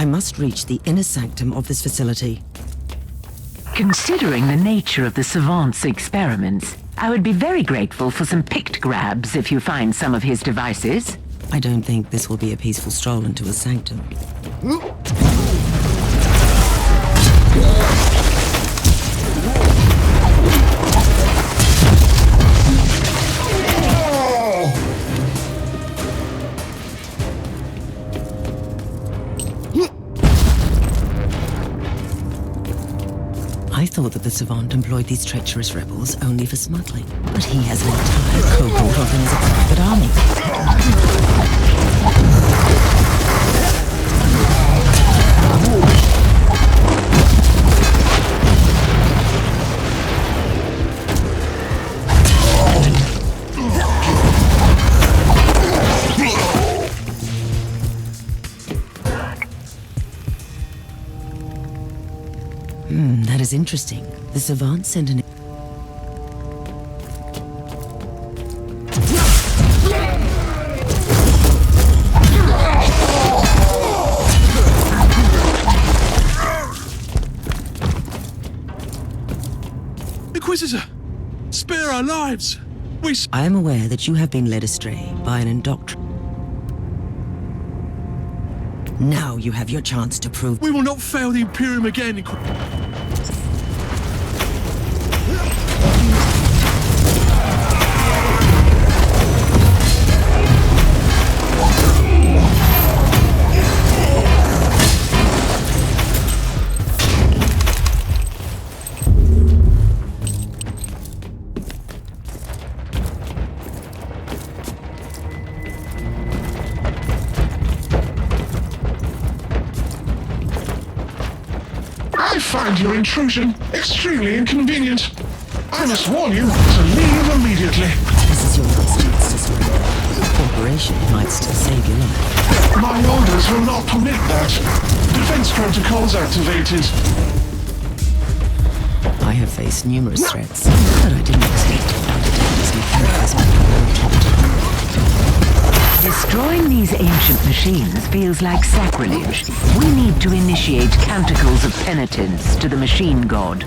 must reach the inner sanctum of this facility. Considering the nature of the savant's experiments, I would be very grateful for some picked grabs if you find some of his devices. I don't think this will be a peaceful stroll into a sanctum. I thought that the savant employed these treacherous rebels only for smuggling, but he has an entire cohort of them as a private army. That is interesting. The savant sent an... Inquisitor! Spare our lives! I am aware that you have been led astray by an indoctrination. Now you have your chance to prove... We will not fail the Imperium again, I find your intrusion extremely inconvenient. I must warn you to leave immediately. This is your last chance to surrender. Corporation might still save your life. My orders will not permit that. Defense protocols activated. I have faced numerous threats, but I didn't expect to undertake this mechanical spectacle. Destroying these ancient machines feels like sacrilege. We need to initiate canticles of penitence to the machine god.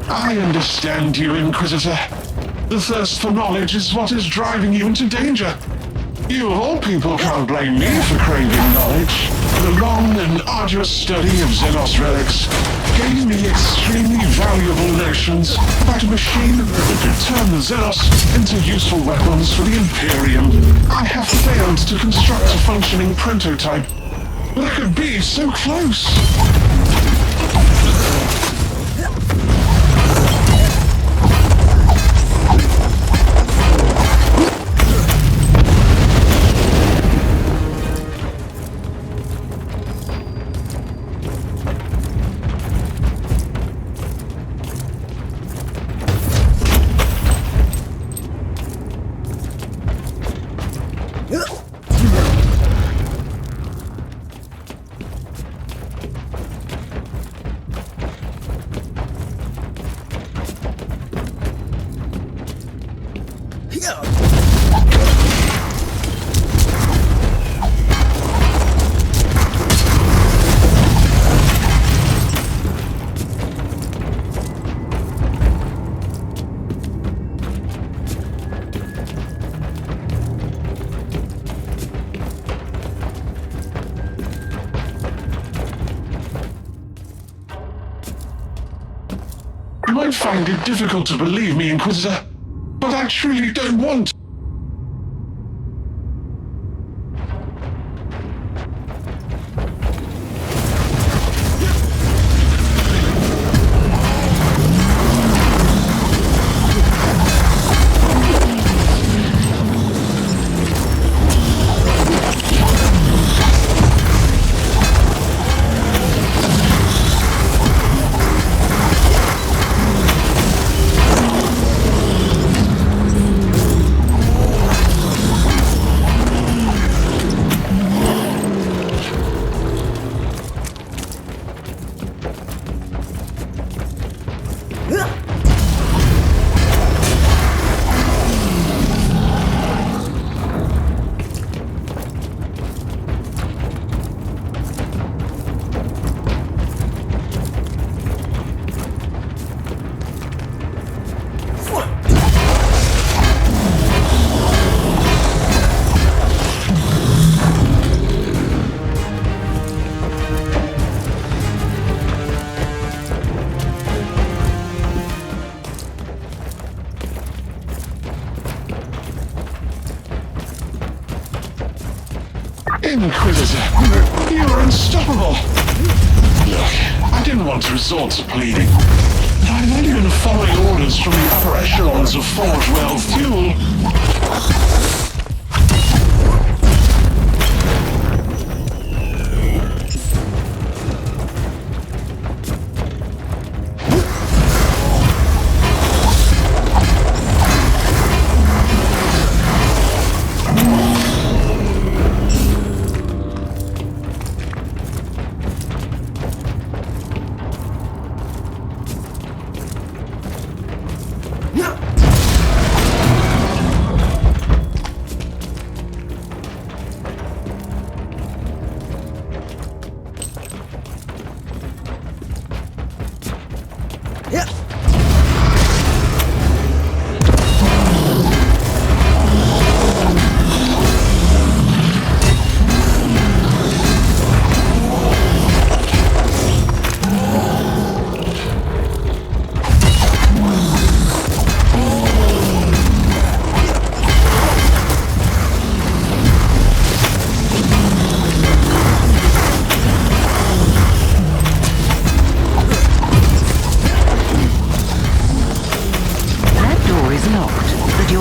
I understand you, Inquisitor. The thirst for knowledge is what is driving you into danger. You of all people can't blame me for craving knowledge. The long and arduous study of Xenos relics gave me extremely valuable notions about a machine that could turn the Xenos into useful weapons for the Imperium. I have failed to construct a functioning prototype, but I could be so close. You might find it difficult to believe me, Inquisitor, but I truly don't want to. Inquisitor, you are unstoppable. Look, I didn't want to resort to pleading, but I've only been following orders from the upper echelons of Forge Well Fuel.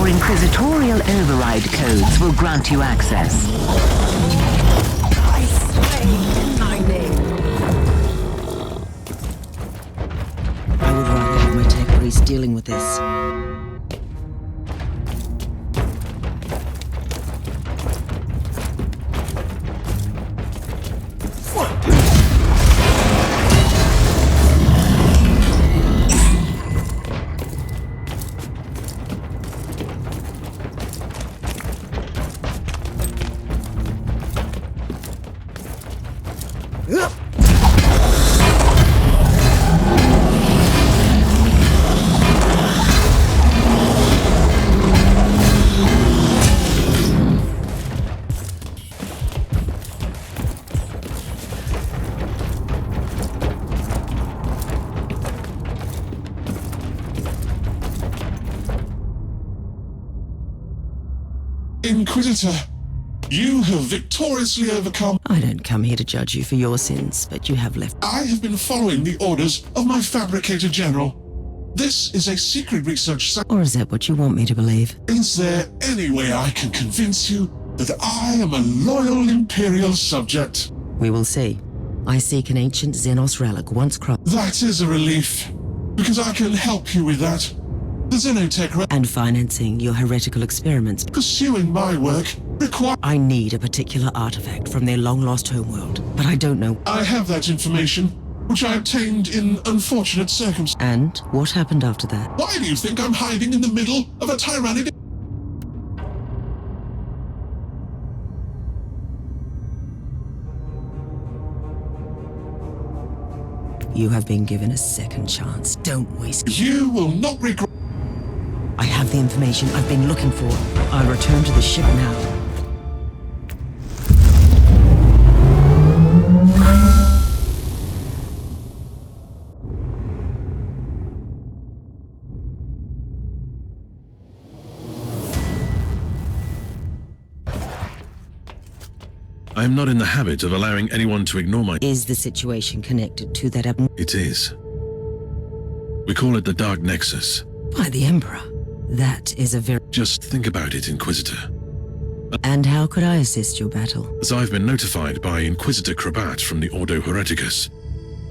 Inquisitorial override codes will grant you access. I slay in my name. I would rather have my tech priest dealing with this. Inquisitor, you have victoriously overcome. I don't come here to judge you for your sins, but you have left. I have been following the orders of my fabricator general. This is a secret research site. Or is that what you want me to believe? Is there any way I can convince you that I am a loyal Imperial subject? We will see. I seek an ancient Xenos relic once crossed. That is a relief, because I can help you with that. The Xenotech And financing your heretical experiments. pursuing my work requires... I need a particular artifact from their long-lost homeworld, but I don't know. I have that information, which I obtained in unfortunate circumstances. And what happened after that? Why do you think I'm hiding in the middle of a tyrannical... You have been given a second chance. Don't waste it. You will not regret... I have the information I've been looking for. I'll return to the ship now. I am not in the habit of allowing anyone to ignore my... Is the situation connected to that It is. We call it the Dark Nexus. by the Emperor? That is a very... Just think about it, Inquisitor. And how could I assist your battle? As I've been notified by Inquisitor Krabat from the Ordo Hereticus,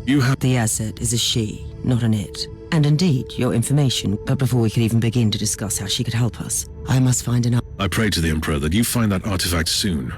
you have... The asset is a she, not an it. And indeed, your information. But before we could even begin to discuss how she could help us, I must find an... I pray to the Emperor that you find that artifact soon.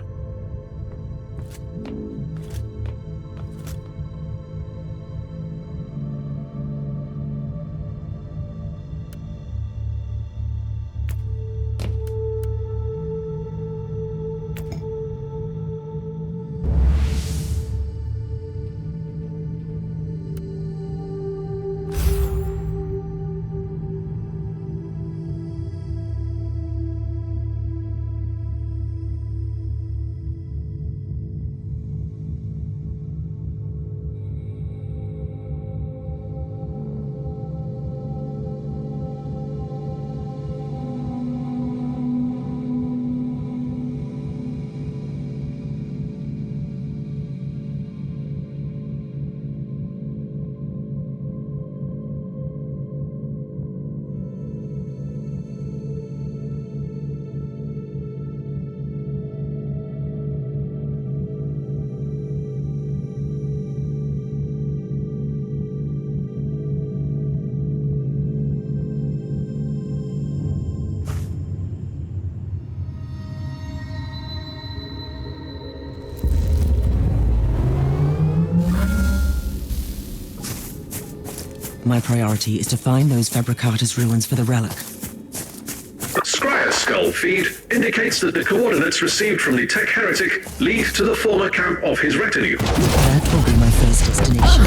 My priority is to find those Fabricatus ruins for the relic. Scryer's skull feed indicates that the coordinates received from the tech heretic lead to the former camp of his retinue. That will be my first destination.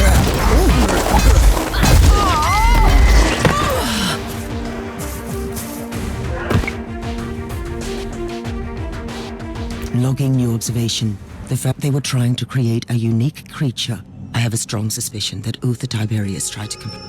Logging new observation. The fact they were trying to create a unique creature. I have a strong suspicion that Uther Tiberius tried to complete.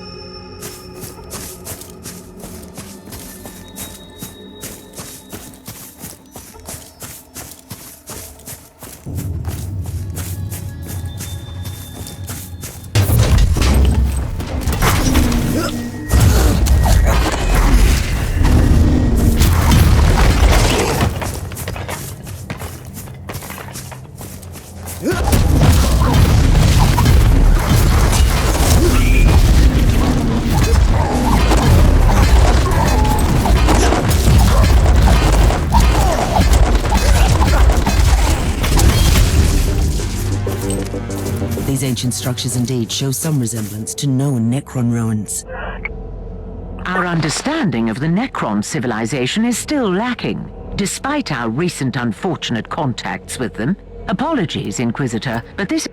These ancient structures indeed show some resemblance to known Necron ruins. Our understanding of the Necron civilization is still lacking, despite our recent unfortunate contacts with them. Apologies, Inquisitor, but this...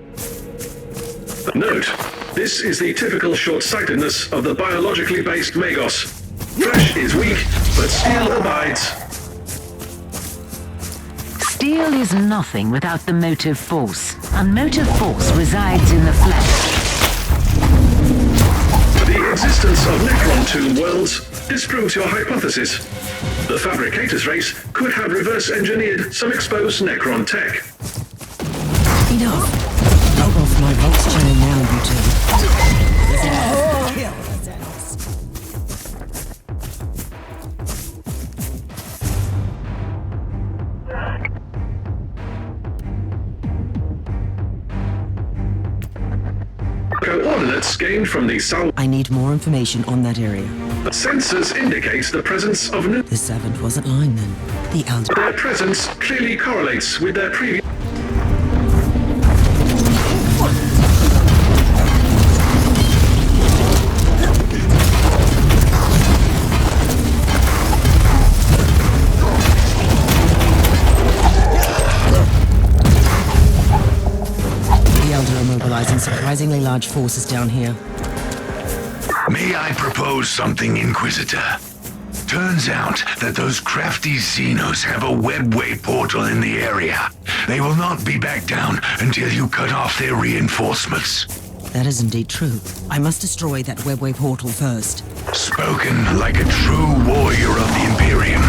Note, this is the typical short-sightedness of the biologically based Magos. Flesh is weak, but steel abides. Steel is nothing without the motive force, and motive force resides in the flesh. The existence of Necron tomb worlds disproves your hypothesis. The Fabricators race could have reverse-engineered some exposed Necron tech. Enough! Log off my Vox channel now, you two. Kill the Xenos. Coordinates gained from the I need more information on that area. sensors indicate the presence of new. The Servant wasn't lying then. The Elder. Their presence clearly correlates with their previous. The Elder are mobilizing surprisingly large forces down here. May I propose something, Inquisitor? Turns out that those crafty Xenos have a webway portal in the area. They will not be back down until you cut off their reinforcements. That is indeed true. I must destroy that webway portal first. Spoken like a true warrior of the Imperium.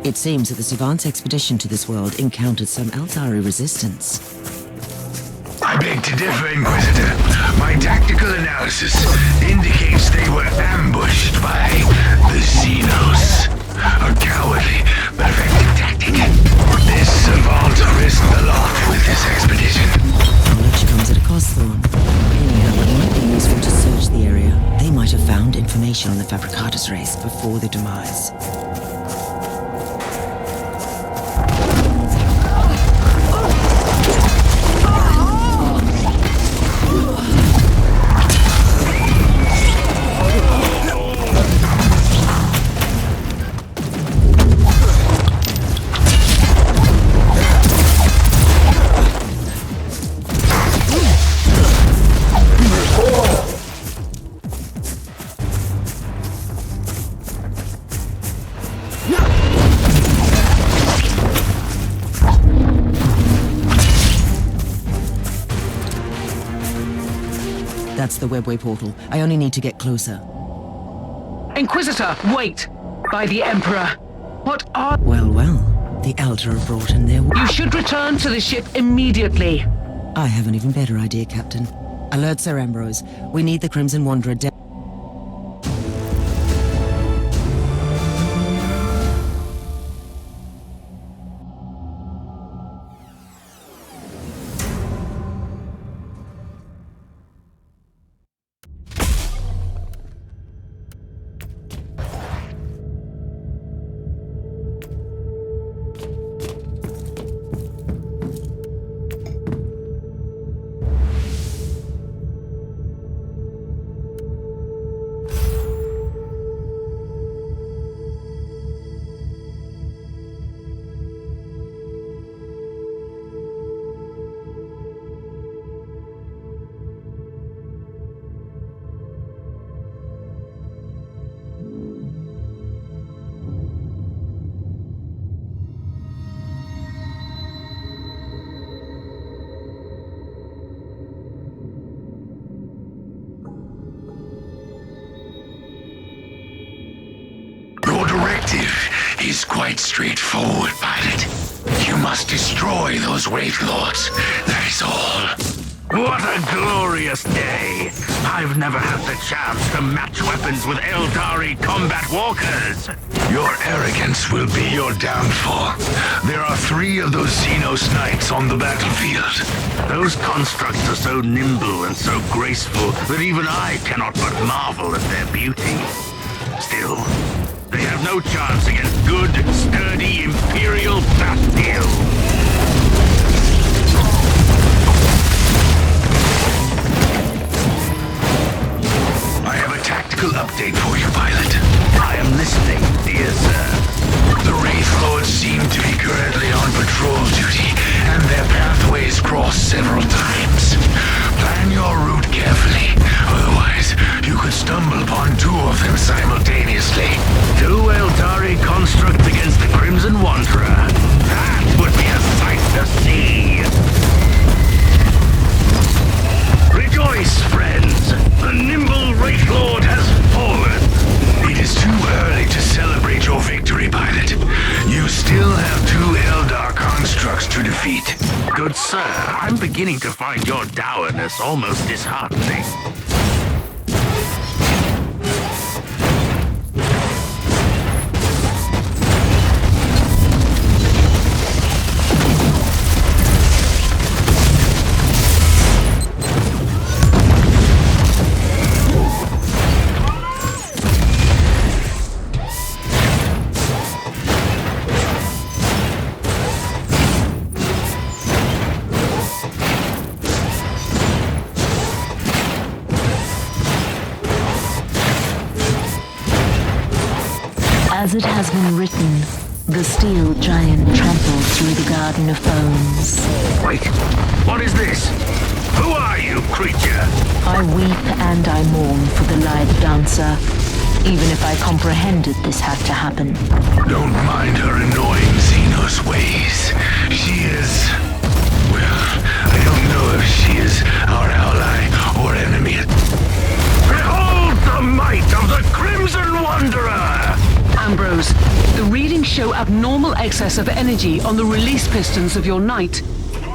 It seems that the Savant's expedition to this world encountered some Altari resistance. I beg to differ, Inquisitor. My tactical analysis indicates they were ambushed by the Xenos. A cowardly but effective tactic. This Savant risked a lot with this expedition. Knowledge comes at a cost, Thorn. Anyhow, it might be useful to search the area. They might have found information on the Fabricatus race before their demise. That's the webway portal. I only need to get closer. Inquisitor, wait! By the Emperor! What are... Well, the Elder have brought in their... You should return to the ship immediately! I have an even better idea, Captain. Alert Sir Ambrose. We need the Crimson Wanderer down. is quite straightforward, pilot. You must destroy those Wraith Lords. That is all. What a glorious day! I've never had the chance to match weapons with Eldari combat walkers! Your arrogance will be your downfall. There are 3 of those Xenos Knights on the battlefield. Those constructs are so nimble and so graceful that even I cannot but marvel at their beauty. Still, they have no chance against good, sturdy Imperial Bastille. I have a tactical update for you, pilot. I am listening, dear sir. The Wraith Lords seem to be currently on patrol duty, and their pathways cross several times. Plan your route carefully, otherwise you could stumble upon 2 of them simultaneously. 2 Eldari constructs against the Crimson Wanderer. That would be a sight to see! Rejoice, friends! The nimble Wraith Lord has fallen! It is too early to celebrate your victory, pilot. You still have 2 Eldar constructs to defeat. Good sir, I'm beginning to find your dourness almost disheartening. As it has been written, the steel giant trampled through the Garden of Bones. Wait, what is this? Who are you, creature? I weep and I mourn for the live dancer, even if I comprehended this had to happen. Don't mind her annoying Xenos ways. She is... well, I don't know if she is our ally or enemy. Behold the might of the Crimson Wanderer! Ambrose, the readings show abnormal excess of energy on the release pistons of your knight.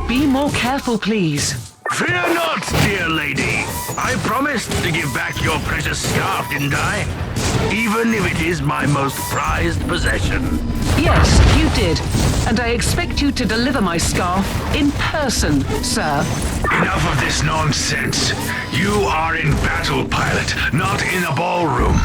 Be more careful, please. Fear not, dear lady. I promised to give back your precious scarf, didn't I? Even if it is my most prized possession. Yes, you did. And I expect you to deliver my scarf in person, sir. Enough of this nonsense. You are in battle, pilot, not in a ballroom.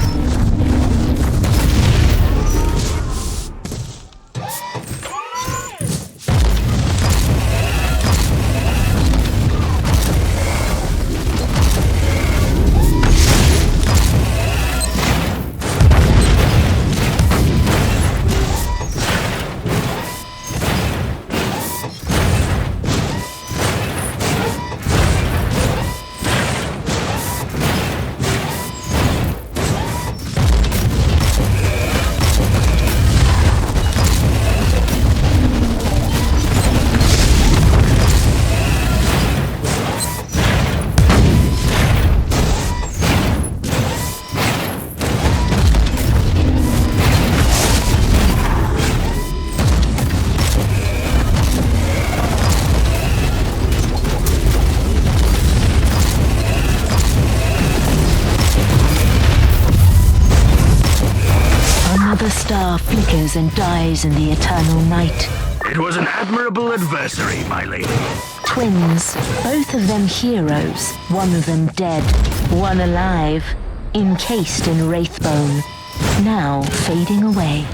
The star flickers and dies in the eternal night. It was an admirable adversary, my lady. Twins, both of them heroes, one of them dead, one alive, encased in wraithbone, now fading away.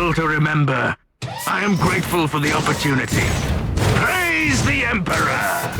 painful to remember. I am grateful for the opportunity. Praise the Emperor!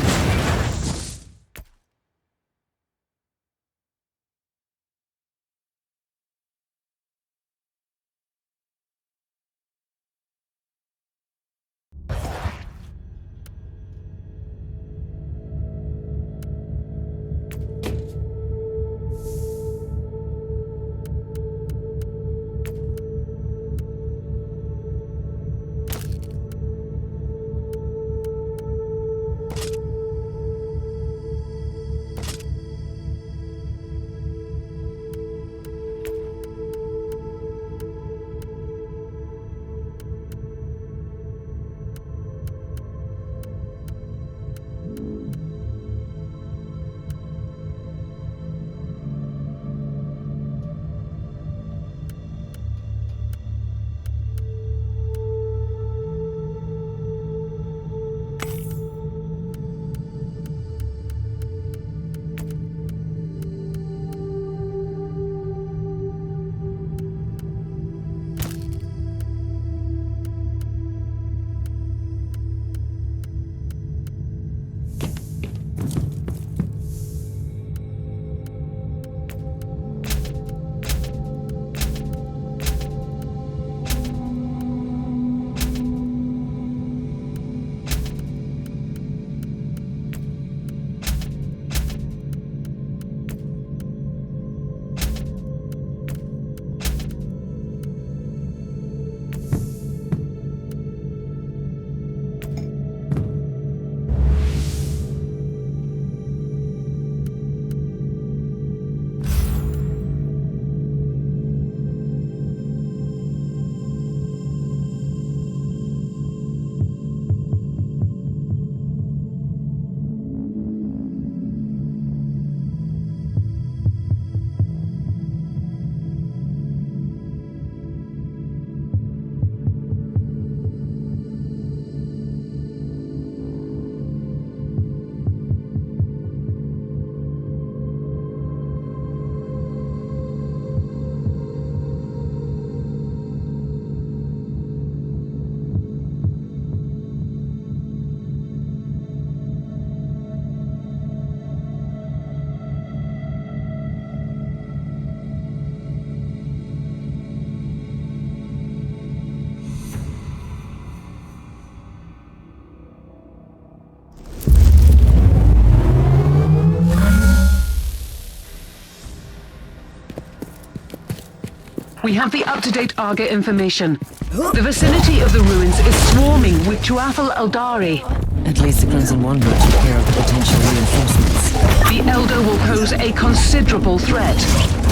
We have the up-to-date Arga information. The vicinity of the ruins is swarming with Tuathal Eldari. At least the Crimson Wanderer took care of the potential reinforcements. The Elder will pose a considerable threat.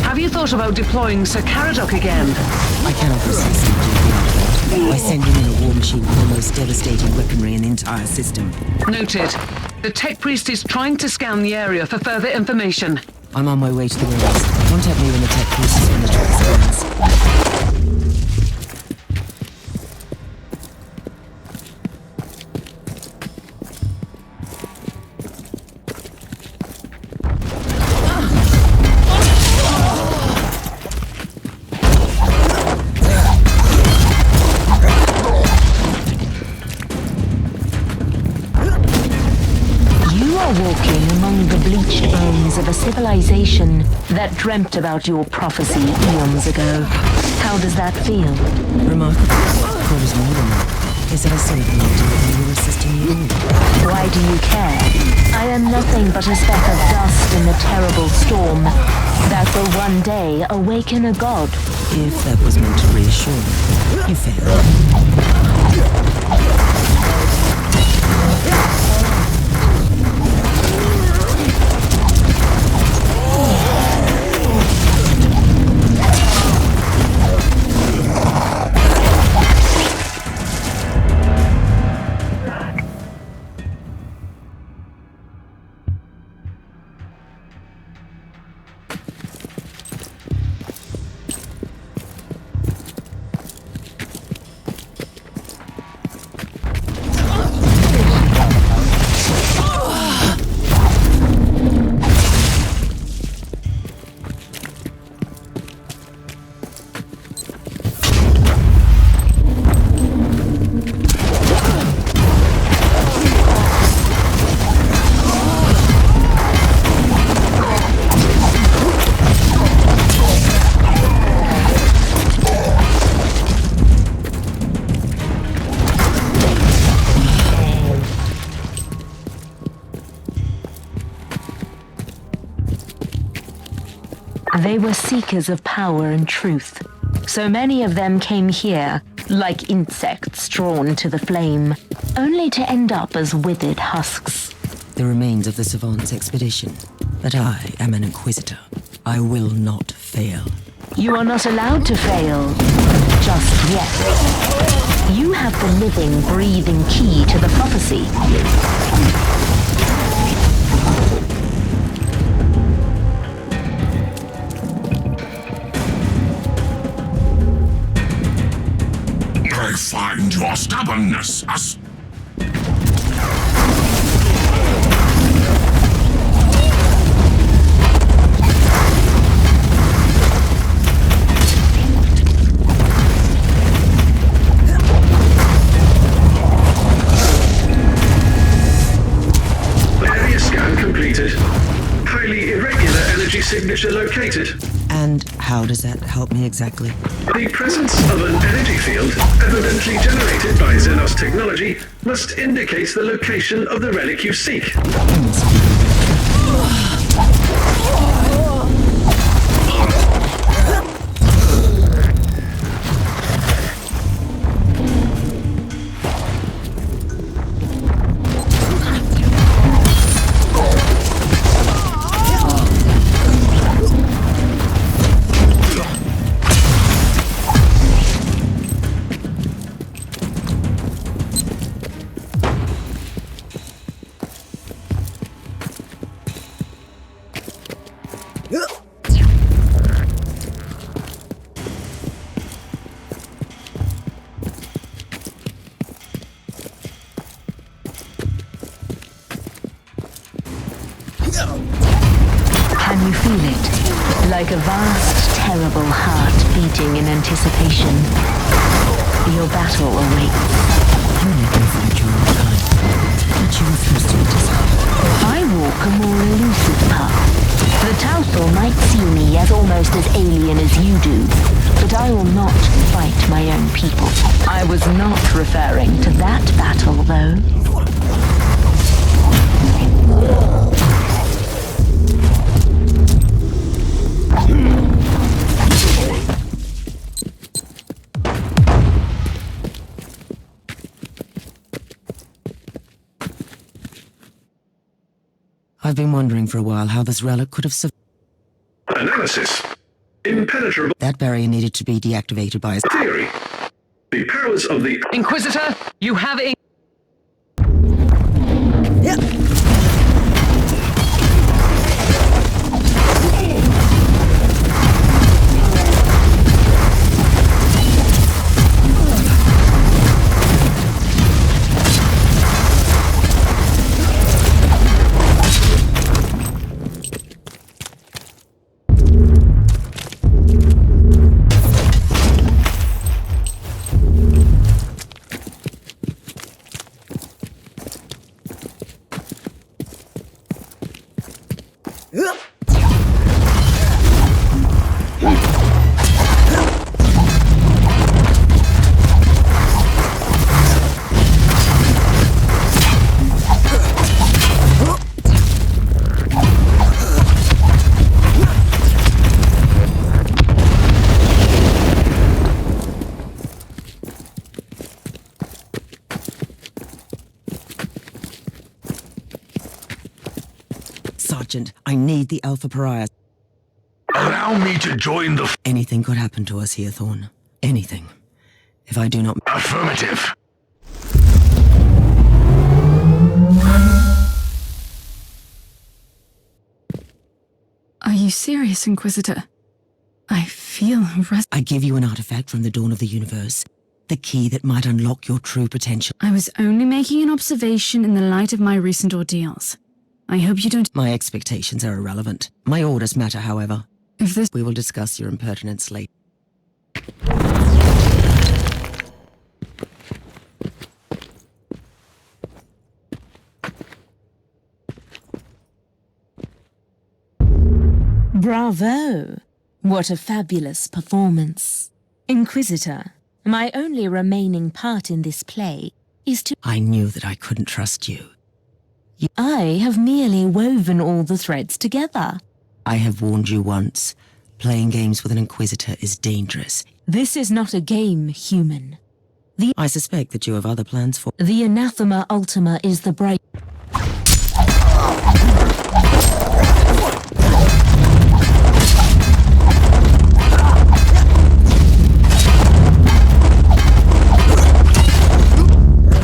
Have you thought about deploying Sir Caradoc again? I cannot resist him by sending in a war machine with the most devastating weaponry in the entire system. Noted. The Tech Priest is trying to scan the area for further information. I'm on my way to the ruins. Contact me when the Tech Priest is finished with his plans. Of a civilization that dreamt about your prophecy eons ago. How does that feel? Remarkable. What is more than that? Is that I still have no idea whether you were assisting you? Why do you care? I am nothing but a speck of dust in the terrible storm that will one day awaken a god. If that was meant to reassure you, you failed. They were seekers of power and truth. So many of them came here, like insects drawn to the flame, only to end up as withered husks. The remains of the Savant's expedition. But I am an Inquisitor. I will not fail. You are not allowed to fail. Just yet. You have the living, breathing key to the prophecy. I find your stubbornness Area scan completed. Highly irregular energy signature located. And how does that help me exactly? The presence of an energy field, evidently generated by Xenos technology, must indicate the location of the relic you seek. Can you feel it? Like a vast, terrible heart beating in anticipation. Your battle awaits. You're looking for a joy time, but you refuse to decide. I walk a more elusive path. The Tauthor might see me as almost as alien as you do, but I will not fight my own people. I was not referring to that battle, though. I've been wondering for a while how this relic could have survived. Analysis. Impenetrable That barrier needed to be deactivated by a... theory. The powers of the Inquisitor, you have a... Sergeant, I need the Alpha Pariah. Allow me to join the... Anything could happen to us here, Thorn. Anything. If I do not... Affirmative. Are you serious, Inquisitor? I feel I give you an artifact from the dawn of the universe. The key that might unlock your true potential. I was only making an observation in the light of my recent ordeals. I hope you don't... My expectations are irrelevant. My orders matter, however. If this... We will discuss your impertinence later. Bravo! What a fabulous performance. Inquisitor, my only remaining part in this play is to... I knew that I couldn't trust you. I have merely woven all the threads together. I have warned you once. Playing games with an Inquisitor is dangerous. This is not a game, human. I suspect that you have other plans for... The anathema ultima is the break.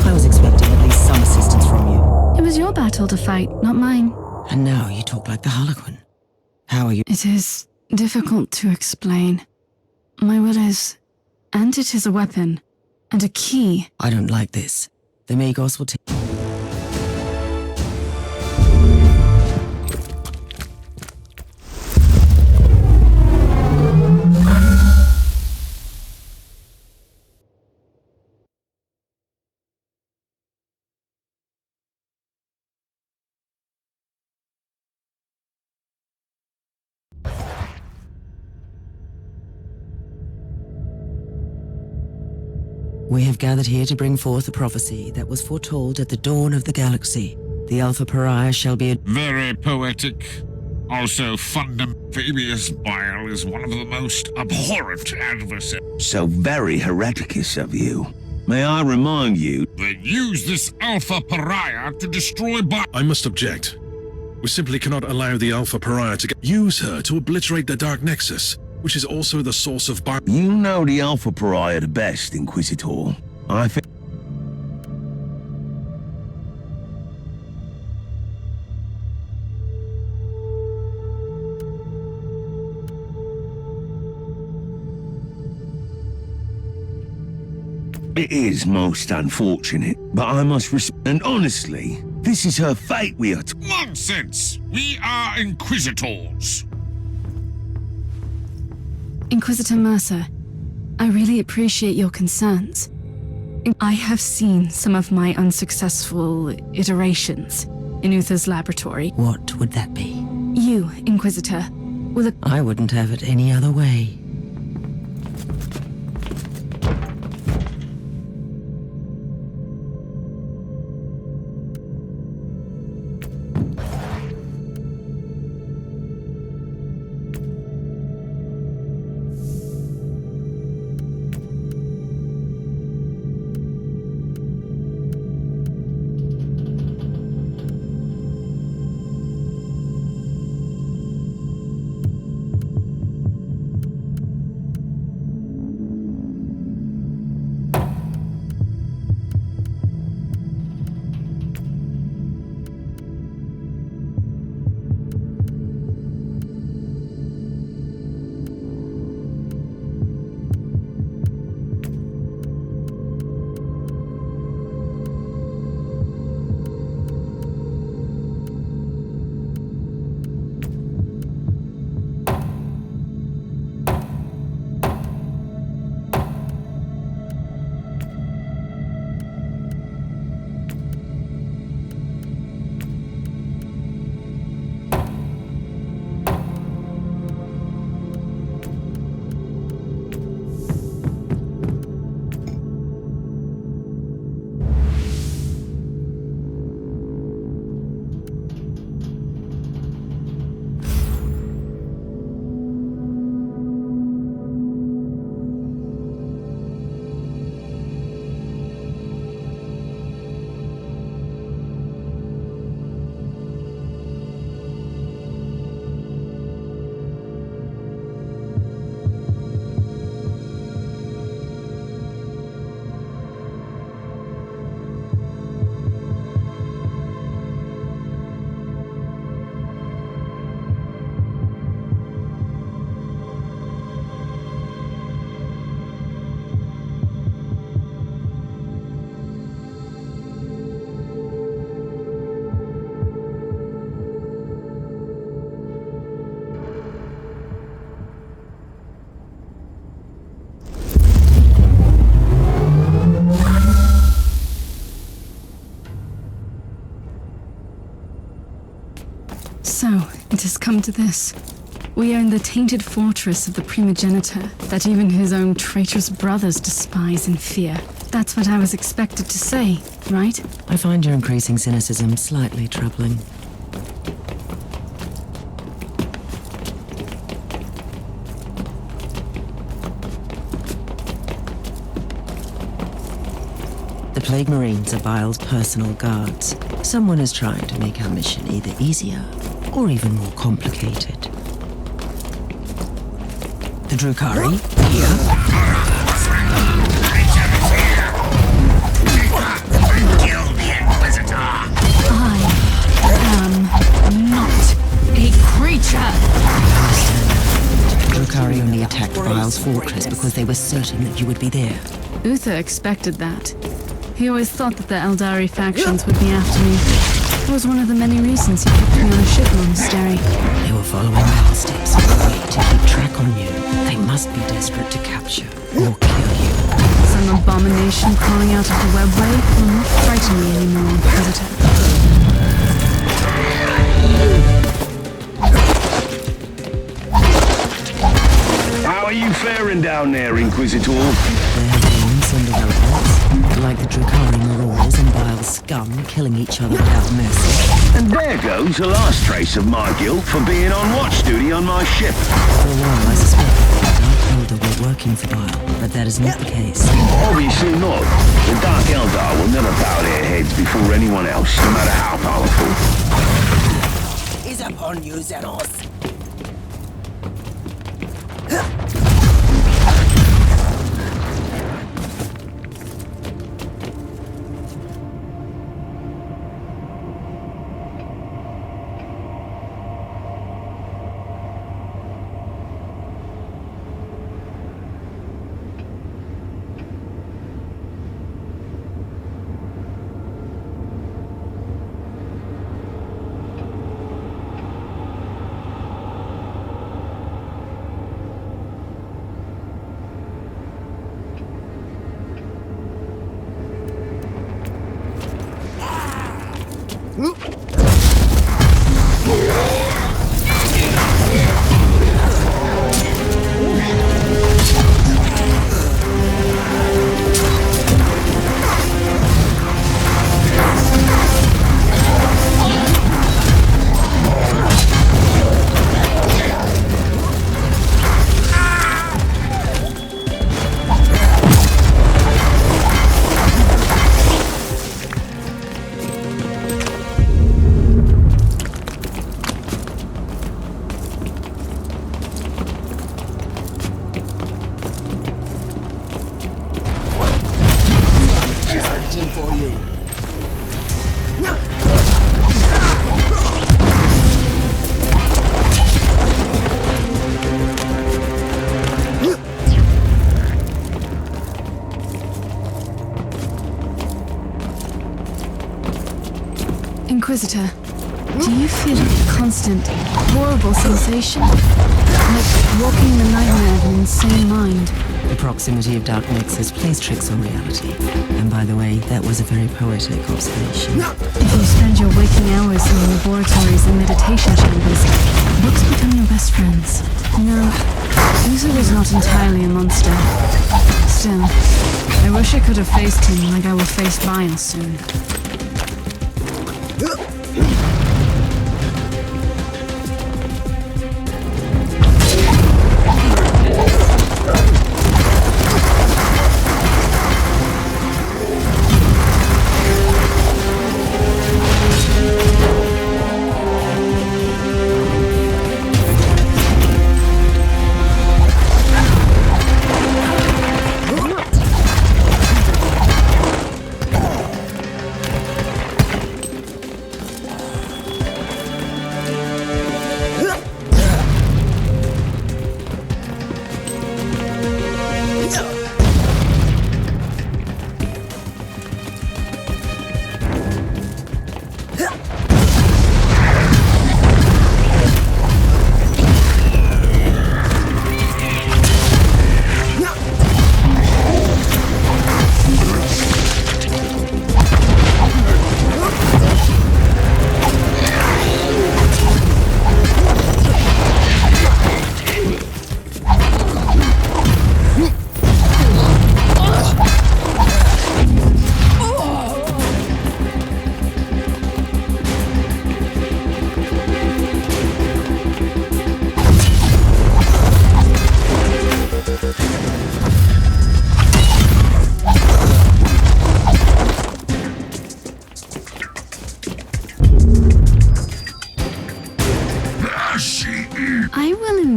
I was expecting at least some assistance from you. It was your battle to fight, not mine. And now you talk like the Harlequin. How are you? It is difficult to explain. My will is... And it is a weapon. And a key. I don't like this. The Magos will take... We have gathered here to bring forth a prophecy that was foretold at the dawn of the galaxy. The Alpha Pariah shall be a... Very poetic. Also Amphibious bile is one of the most abhorrent adversaries. So very hereticous of you. May I remind you... Then use this Alpha Pariah to destroy I must object. We simply cannot allow the Alpha Pariah to use her to obliterate the Dark Nexus, which is also the source of You know the Alpha Pariah the best, Inquisitor. I think... It is most unfortunate, but I must and honestly, this is her fate we are... Nonsense! We are Inquisitors! Inquisitor Mercer, I really appreciate your concerns. I have seen some of my unsuccessful iterations in Uther's laboratory. What would that be? You, Inquisitor, with a... I wouldn't have it any other way. So, it has come to this. We own the tainted fortress of the primogenitor that even his own traitorous brothers despise and fear. That's what I was expected to say, right? I find your increasing cynicism slightly troubling. The Plague Marines are Bile's personal guards. Someone is trying to make our mission either easier or even more complicated. The Drukhari, here. Kill the Inquisitor! I am not a creature! Drukhari only attacked Bile's fortress because they were certain that you would be there. Uther expected that. He always thought that the Eldari factions would be after me. It was one of the many reasons he kept me on a ship monastery. They were following our steps on the way to keep track on you. They must be desperate to capture or kill you. Some abomination crawling out of the webway will not frighten me anymore, Inquisitor. How are you faring down there, Inquisitor? There have been some developments, like the Drukhari marauders and Bile's scum killing each other without mercy. And there goes the last trace of my guilt for being on watch duty on my ship. For a while, I suspected that the Dark Elder were working for Bile, but that is not the case. Obviously not. The Dark Eldar will never bow their heads before anyone else, no matter how powerful. Is upon you, Xenos. Inquisitor, do you feel a constant, horrible sensation? Like walking in the nightmare of an insane mind? The proximity of dark nexus plays tricks on reality. And by the way, that was a very poetic observation. If you spend your waking hours in laboratories and meditation chambers, books become your best friends. No, Uther was not entirely a monster. Still, I wish I could have faced him like I will face Bile soon.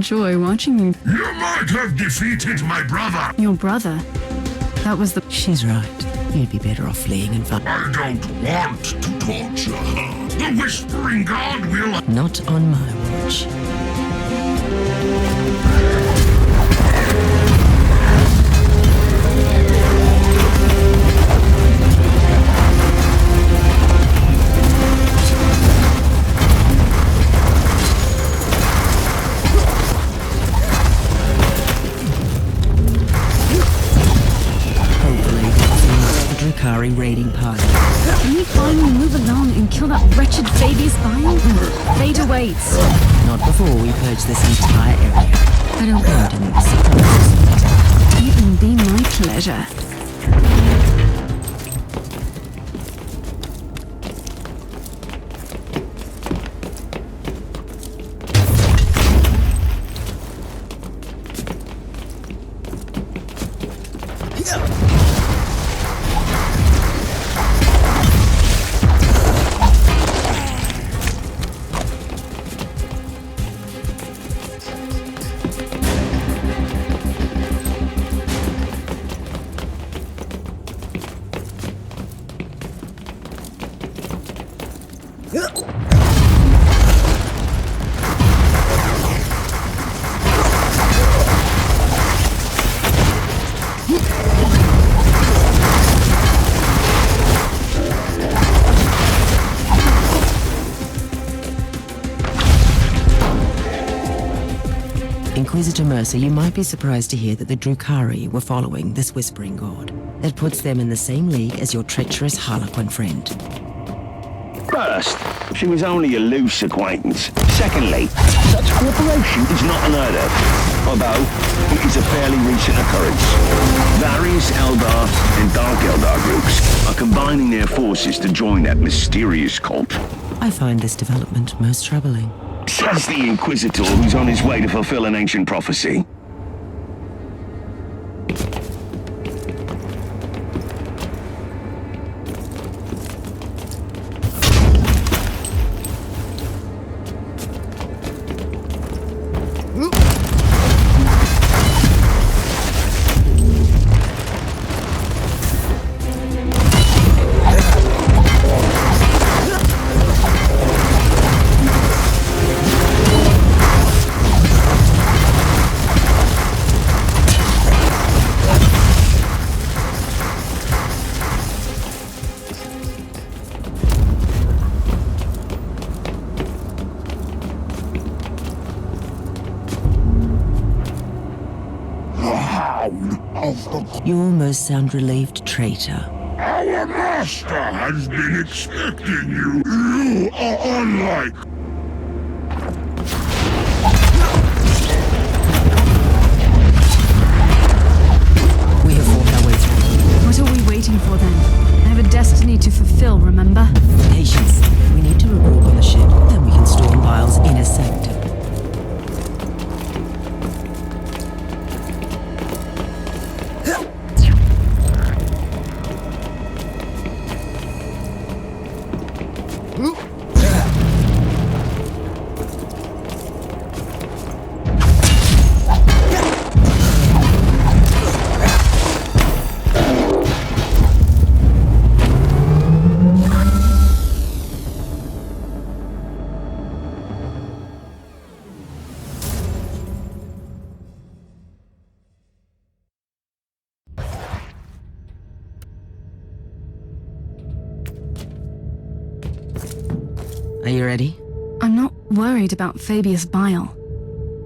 enjoy watching you. You might have defeated my brother. Your brother? That was the... She's right. You'd be better off fleeing and find... I don't want to torture her. The Whispering God will... Not on my watch. Drukhari raiding party. Can you finally move along and kill that wretched Fabius Bile? Fate awaits. Not before we purge this entire area. I don't want any surprises. It will be my pleasure. Inquisitor Mercer, you might be surprised to hear that the Drukhari were following this Whispering God. That puts them in the same league as your treacherous Harlequin friend. First, she was only a loose acquaintance. Secondly, such cooperation is not unheard of, although it is a fairly recent occurrence. Various Eldar and Dark Eldar groups are combining their forces to join that mysterious cult. I find this development most troubling. Says the Inquisitor who's on his way to fulfill an ancient prophecy. You almost sound relieved, traitor. Our master has been expecting you. You are unlike... We have fought our way through. What are we waiting for then? I have a destiny to fulfill, remember? Patience. We need to regroup on the ship, then we can storm Bile's inner sanctum. Are you ready? I'm not worried about Fabius Bile.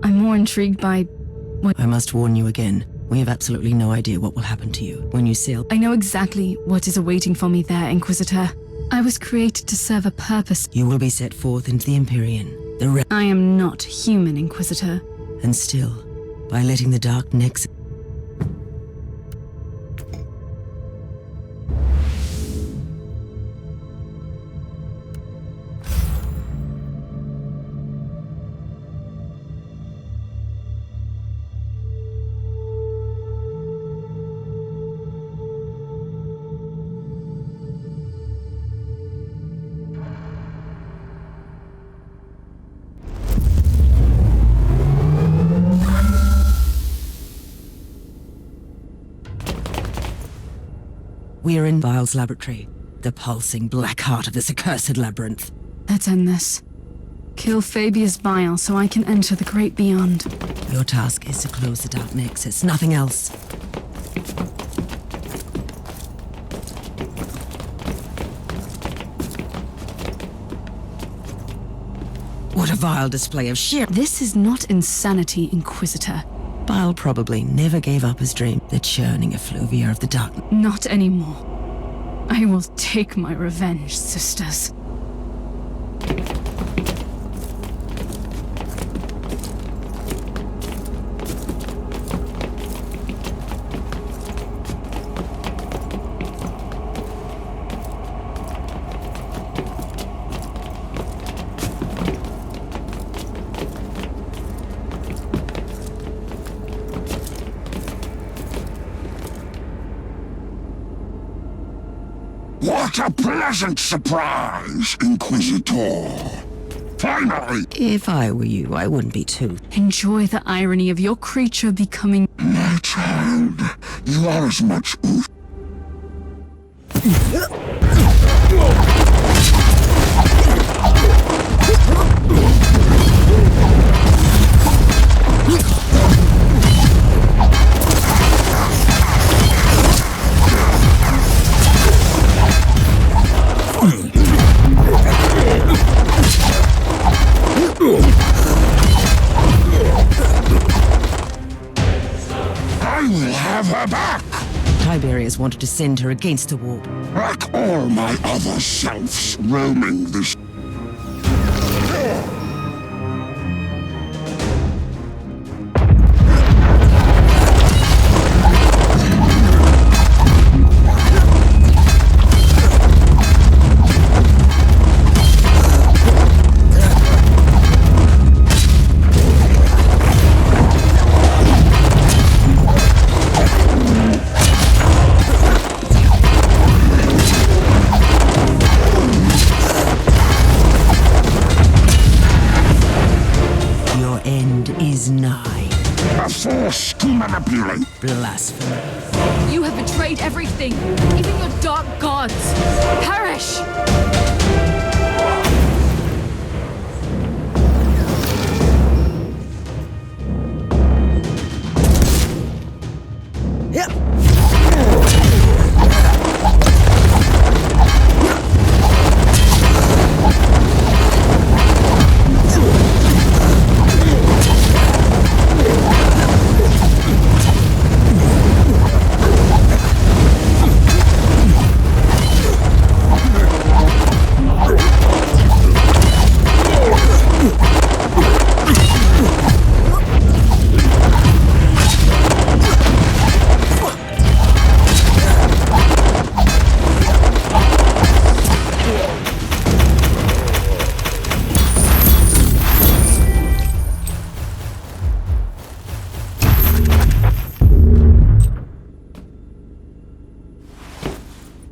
I'm more intrigued by what... I must warn you again. We have absolutely no idea what will happen to you when you sail. I know exactly what is awaiting for me there, Inquisitor. I was created to serve a purpose. You will be set forth into the Empyrean. I am not human, Inquisitor. And still, by letting the Dark Nexus... We're in Vile's laboratory, the pulsing black heart of this accursed labyrinth. Let's end this. Kill Fabius Vile so I can enter the great beyond. Your task is to close the dark nexus, nothing else. What a vile display of sheer... This is not insanity, Inquisitor. Vile probably never gave up his dream, the churning effluvia of the dark... Not anymore. I will take my revenge, sisters. What a pleasant surprise, Inquisitor! Finally! If I were you, I wouldn't be too... Enjoy the irony of your creature becoming... My child, you are as much... I will have her back! Tiberius wanted to send her against the wall. Like all my other selves roaming this... Force to manipulate. Blasphemy. You have betrayed everything, even your dark gods. Perish!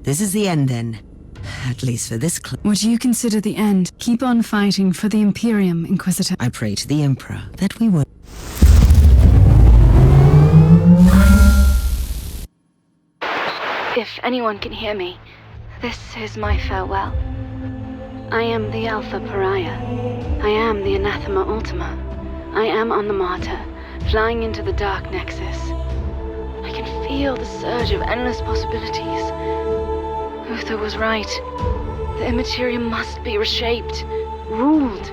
This is the end, then. At least for this What do you consider the end? Keep on fighting for the Imperium, Inquisitor. I pray to the Emperor that we will... If anyone can hear me, this is my farewell. I am the Alpha Pariah. I am the Anathema Ultima. I am on the Martyr, flying into the Dark Nexus. I can feel the surge of endless possibilities. Uther was right. The Immaterium must be reshaped, ruled.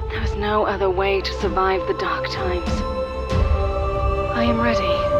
There is no other way to survive the dark times. I am ready.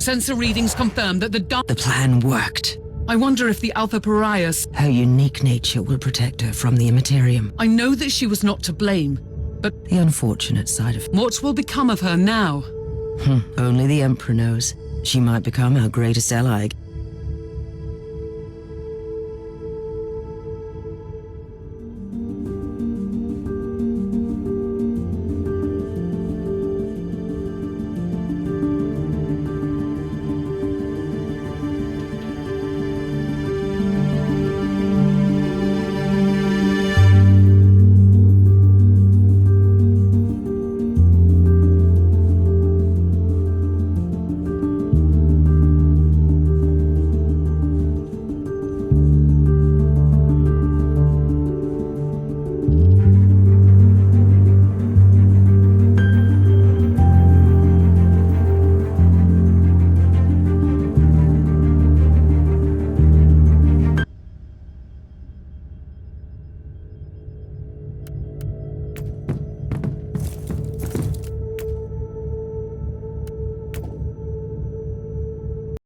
Sensor readings confirm that The plan worked. I wonder if the Alpha Pariahs... Her unique nature will protect her from the Imperium. I know that she was not to blame, but... The unfortunate side of... What will become of her now? Only the Emperor knows. She might become our greatest ally.